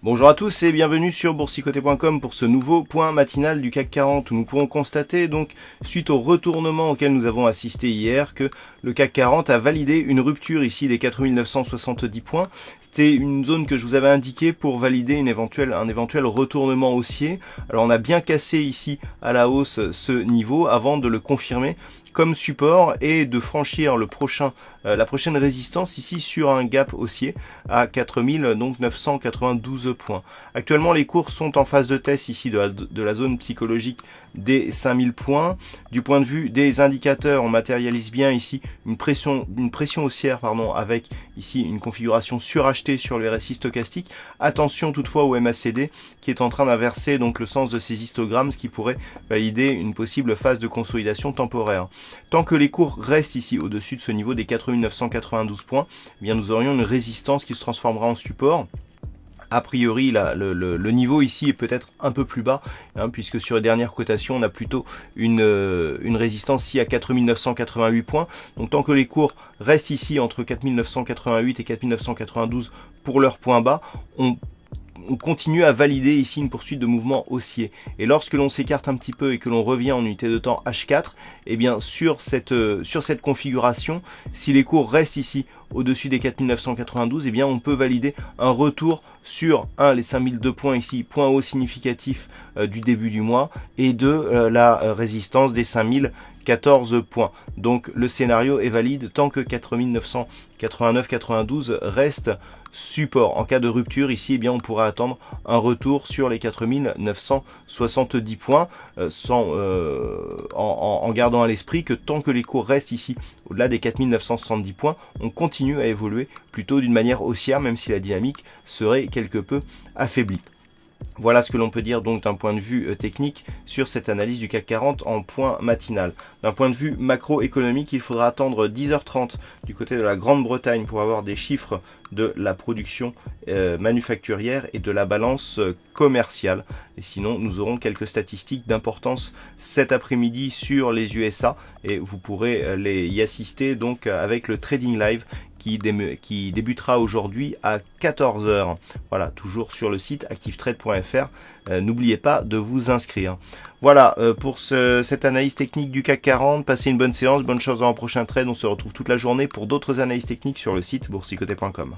Bonjour à tous et bienvenue sur boursicoté.com pour ce nouveau point matinal du CAC 40 où nous pourrons constater donc suite au retournement auquel nous avons assisté hier que le CAC 40 a validé une rupture ici des 4970 points. C'était une zone que je vous avais indiquée pour valider un éventuel retournement haussier. Alors on a bien cassé ici à la hausse ce niveau avant de le confirmer comme support et de franchir la prochaine résistance ici sur un gap haussier à 4992 points. Actuellement, les cours sont en phase de test ici de la zone psychologique des 5000 points. Du point de vue des indicateurs, on matérialise bien ici une pression haussière avec ici une configuration surachetée sur le RSI stochastique. Attention toutefois au MACD qui est en train d'inverser donc le sens de ces histogrammes, ce qui pourrait valider une possible phase de consolidation temporaire. Tant que les cours restent ici au-dessus de ce niveau des 4992 points, eh bien nous aurions une résistance qui se transformera en support. A priori, le niveau ici est peut-être un peu plus bas, puisque sur les dernières cotations, on a plutôt une résistance ici à 4988 points. Donc tant que les cours restent ici entre 4988 et 4992 pour leur point bas, on continue à valider ici une poursuite de mouvement haussier. Et lorsque l'on s'écarte un petit peu et que l'on revient en unité de temps H4, eh bien sur cette configuration, si les cours restent ici au-dessus des 4992, eh bien on peut valider un retour sur les 5002 points ici, point haut significatif du début du mois, et de la résistance des 5014 points. Donc le scénario est valide tant que 4989-92 reste support. En cas de rupture ici, eh bien on pourra attendre un retour sur les 4970 points en gardant à l'esprit que tant que les cours restent ici au-delà des 4970 points, on continue à évoluer plutôt d'une manière haussière, même si la dynamique serait quelque peu affaiblie. Voilà ce que l'on peut dire donc d'un point de vue technique sur cette analyse du CAC 40 en point matinal. D'un point de vue macroéconomique, il faudra attendre 10h30 du côté de la Grande-Bretagne pour avoir des chiffres de la production manufacturière et de la balance commerciale. Et sinon, nous aurons quelques statistiques d'importance cet après-midi sur les USA et vous pourrez y assister donc avec le Trading Live qui débutera aujourd'hui à 14h. Voilà, toujours sur le site activetrade.fr. N'oubliez pas de vous inscrire. Voilà pour cette analyse technique du CAC 40. Passez une bonne séance, bonne chance dans le prochain trade. On se retrouve toute la journée pour d'autres analyses techniques sur le site boursicoté.com.